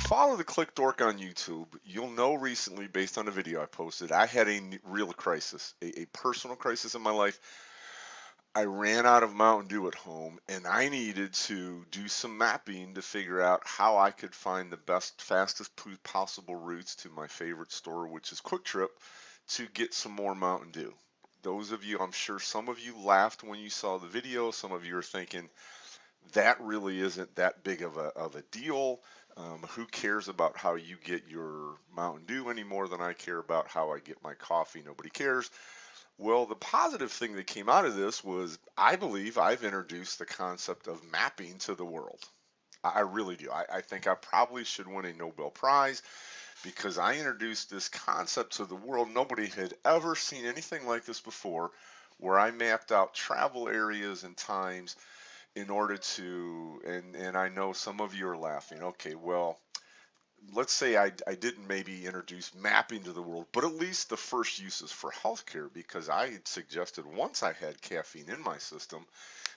follow the Qlik on YouTube, you'll know recently, based on a video I posted, I had a real crisis, a personal crisis in my life. I ran out of Mountain Dew at home, and I needed to do some mapping to figure out how I could find the best, fastest possible routes to my favorite store, which is Quick Trip, to get some more Mountain Dew. Those of you, I'm sure some of you laughed when you saw the video. Some of you are thinking, that really isn't that big of a deal. Who cares about how you get your Mountain Dew any more than I care about how I get my coffee? Nobody cares. Well, the positive thing that came out of this was I believe I've introduced the concept of mapping to the world. I really do. I think I probably should win a Nobel Prize because I introduced this concept to the world. Nobody had ever seen anything like this before, where I mapped out travel areas and times in order to, and I know some of you are laughing. Okay, well, let's say I didn't maybe introduce mapping to the world, but at least the first uses for healthcare, because I had suggested once I had caffeine in my system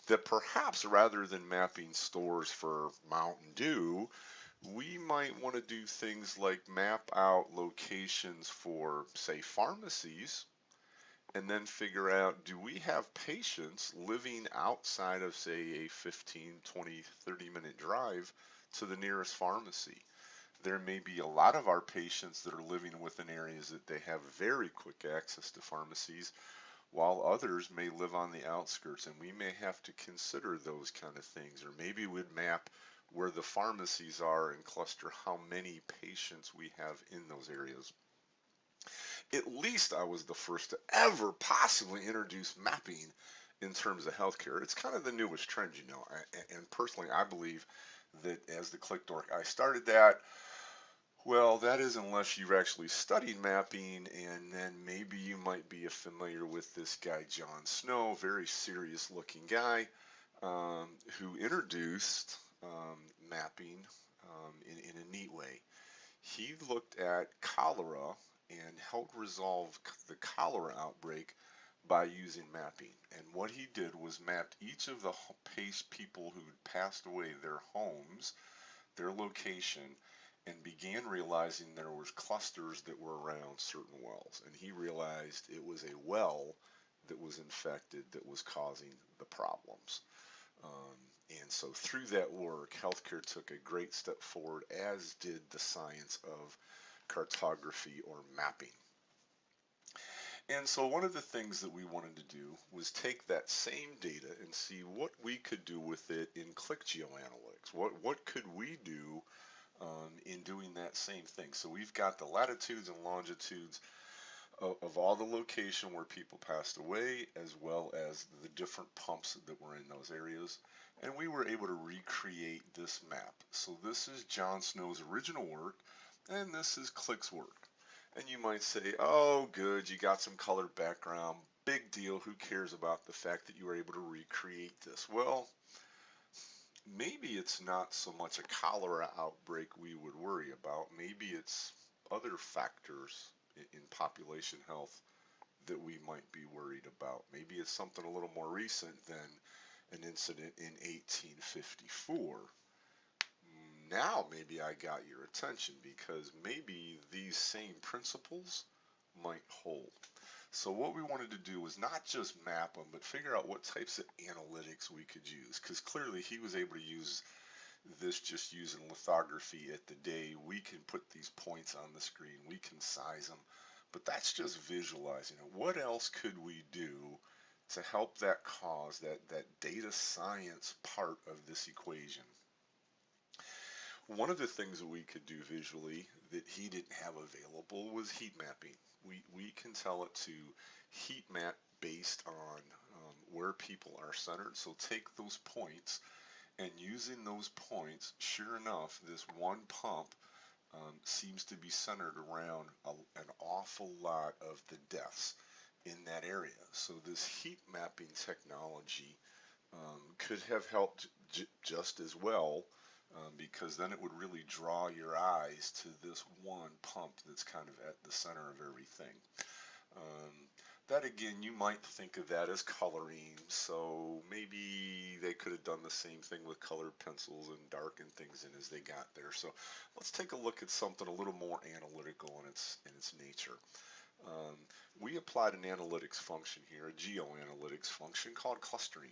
that perhaps rather than mapping stores for Mountain Dew, we might want to do things like map out locations for, say, pharmacies, and then figure out, do we have patients living outside of, say, a 15, 20, 30-minute drive to the nearest pharmacy? There may be a lot of our patients that are living within areas that they have very quick access to pharmacies, while others may live on the outskirts, and we may have to consider those kind of things. Or maybe we'd map where the pharmacies are and cluster how many patients we have in those areas. At least I was the first to ever possibly introduce mapping in terms of healthcare. It's kind of the newest trend, you know, and personally I believe that as the Qlik Dork, I started that. Well, that is unless you've actually studied mapping, and then maybe you might be familiar with this guy, John Snow, very serious looking guy, who introduced mapping in a neat way. He looked at cholera and helped resolve the cholera outbreak by using mapping. And what he did was mapped each of the people who had passed away, their homes, their location, and began realizing there was clusters that were around certain wells. And he realized it was a well that was infected that was causing the problems. And so through that work, healthcare took a great step forward, as did the science of cartography or mapping. And so one of the things that we wanted to do was take that same data and see what we could do with it in Qlik GeoAnalytics. What could we do in doing that same thing? So we've got the latitudes and longitudes of all the location where people passed away, as well as the different pumps that were in those areas. And we were able to recreate this map. So this is John Snow's original work, and this is Qlik's work. And you might say, oh, good, you got some colored background. Big deal. Who cares about the fact that you were able to recreate this? Well, maybe it's not so much a cholera outbreak we would worry about. Maybe it's other factors in population health that we might be worried about. Maybe it's something a little more recent than an incident in 1854. Now maybe I got your attention, because maybe these same principles might hold. So what we wanted to do was not just map them, but figure out what types of analytics we could use, because clearly he was able to use this just using lithography at the day. We can put these points on the screen, we can size them, but that's just visualizing it. What else could we do to help that cause, that data science part of this equation? One of the things that we could do visually that he didn't have available was heat mapping. We can tell it to heat map based on where people are centered. So take those points, and using those points, sure enough, this one pump seems to be centered around an awful lot of the deaths in that area. So this heat mapping technology could have helped just as well, because then it would really draw your eyes to this one pump that's kind of at the center of everything. Um, That again, you might think of that as coloring, so maybe they could have done the same thing with colored pencils and darkened things in as they got there. So let's take a look at something a little more analytical in its nature. Um, we applied an analytics function here, a GeoAnalytics function called clustering,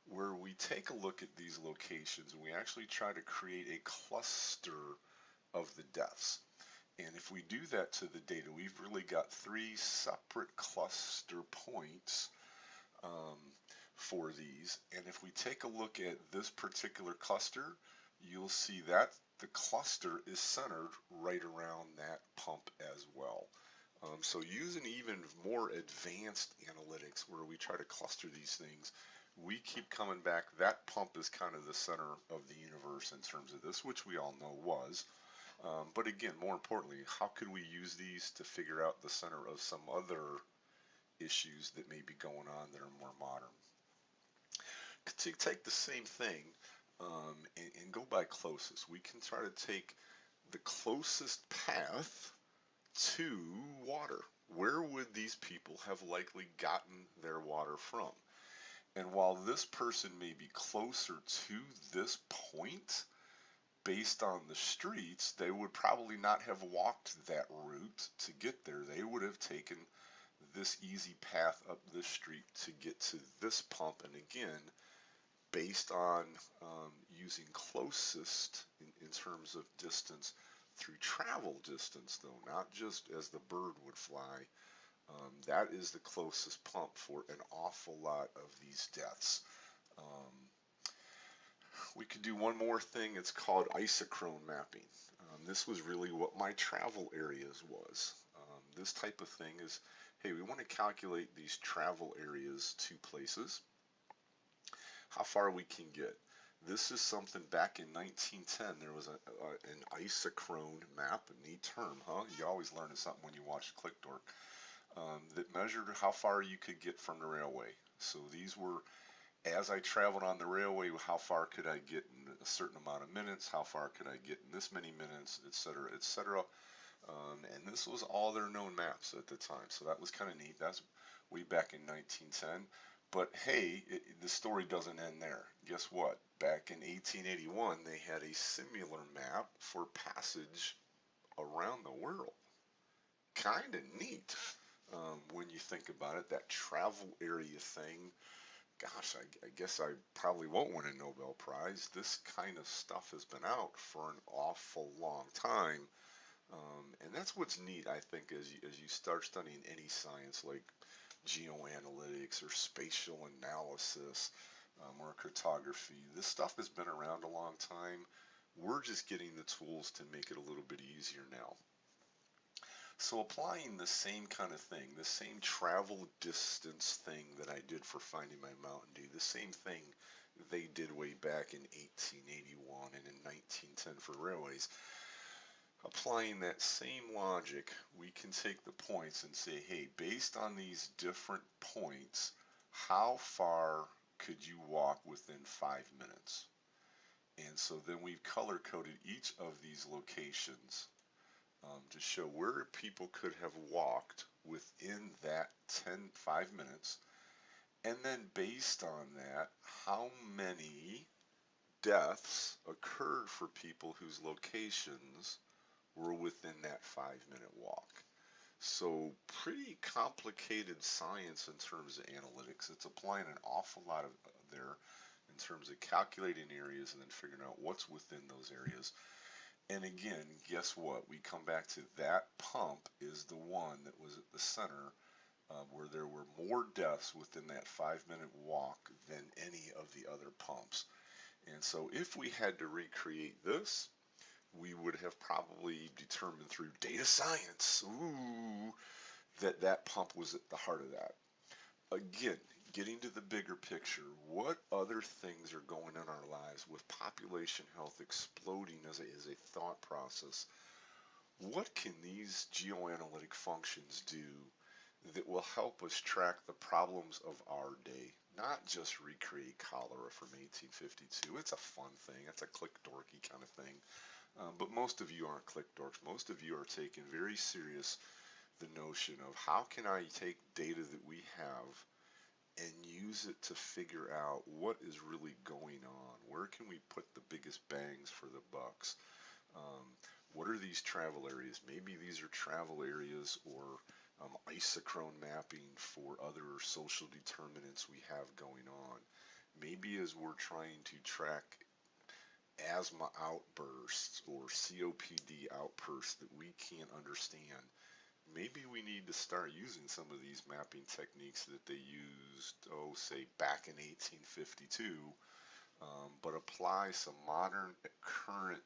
where we take a look at these locations and we actually try to create a cluster of the deaths. And if we do that to the data, we've really got three separate cluster points um, for these. And if we take a look at this particular cluster, you'll see that the cluster is centered right around that pump as well. So using even more advanced analytics where we try to cluster these things, we keep coming back. That pump is kind of the center of the universe in terms of this, which we all know was. But again, more importantly, how could we use these to figure out the center of some other issues that may be going on that are more modern? To take the same thing and go by closest, we can try to take the closest path to water. Where would these people have likely gotten their water from? And while this person may be closer to this point, based on the streets, they would probably not have walked that route to get there. They would have taken this easy path up this street to get to this pump. And again, based on using closest in terms of distance through travel distance, though, not just as the bird would fly, that is the closest pump for an awful lot of these deaths. Um, we could do one more thing. It's called Isochron Mapping. This was really what my travel areas was. This type of thing is, hey, we want to calculate these travel areas to places, how far we can get. This is something back in 1910. There was an isochron map, a neat term, huh? You always learn something when you watch Qlik that measured how far you could get from the railway. So these were, as I traveled on the railway, how far could I get in a certain amount of minutes, how far could I get in this many minutes, etc., etc. And this was all their known maps at the time, so that was kind of neat. That's way back in 1910. But hey, the story doesn't end there. Guess what? Back in 1881, they had a similar map for passage around the world. Kind of neat when you think about it, that travel area thing. Gosh, I guess I probably won't win a Nobel Prize. This kind of stuff has been out for an awful long time. And that's what's neat, I think, as you start studying any science like geoanalytics or spatial analysis or cartography. This stuff has been around a long time. We're just getting the tools to make it a little bit easier now. So applying the same kind of thing, the same travel distance thing that I did for finding my Mountain Dew, the same thing they did way back in 1881 and in 1910 for railways. Applying that same logic, we can take the points and say, hey, based on these different points, how far could you walk within 5 minutes? And so then we've color coded each of these locations to show where people could have walked within that 5 minutes. And then based on that, how many deaths occurred for people whose locations were within that 5 minute walk. So pretty complicated science in terms of analytics. It's applying an awful lot of there in terms of calculating areas and then figuring out what's within those areas. And again, guess what? We come back to that pump is the one that was at the center where there were more deaths within that 5 minute walk than any of the other pumps. And so if we had to recreate this, we would have probably determined through data science, that that pump was at the heart of that. Again, getting to the bigger picture, what other things are going on in our lives with population health exploding as a thought process? What can these geoanalytic functions do that will help us track the problems of our day? Not just recreate cholera from 1852. It's a fun thing. It's a Qlik dorky kind of thing. But most of you aren't Qlik dorks. Most of you are taking very serious the notion of how can I take data that we have and use it to figure out what is really going on? Where can we put the biggest bangs for the bucks? Um, what are these travel areas? Maybe these are travel areas or isochron mapping for other social determinants we have going on. Maybe as we're trying to track asthma outbursts or COPD outbursts that we can't understand, maybe we need to start using some of these mapping techniques that they used, oh, say back in 1852, but apply some modern, current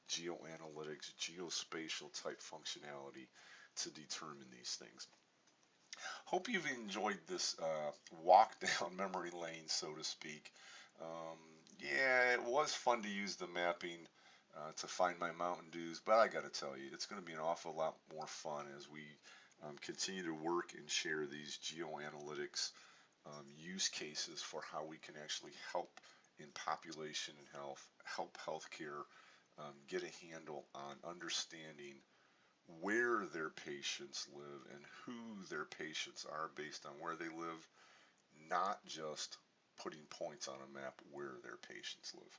geoanalytics, geospatial type functionality to determine these things. Hope you've enjoyed this walk down memory lane, so to speak. Um, yeah, it was fun to use the mapping to find my Mountain Dews, but I got to tell you, it's going to be an awful lot more fun as we continue to work and share these geoanalytics use cases for how we can actually help in population and health, help healthcare get a handle on understanding where their patients live and who their patients are based on where they live, not just putting points on a map where their patients live.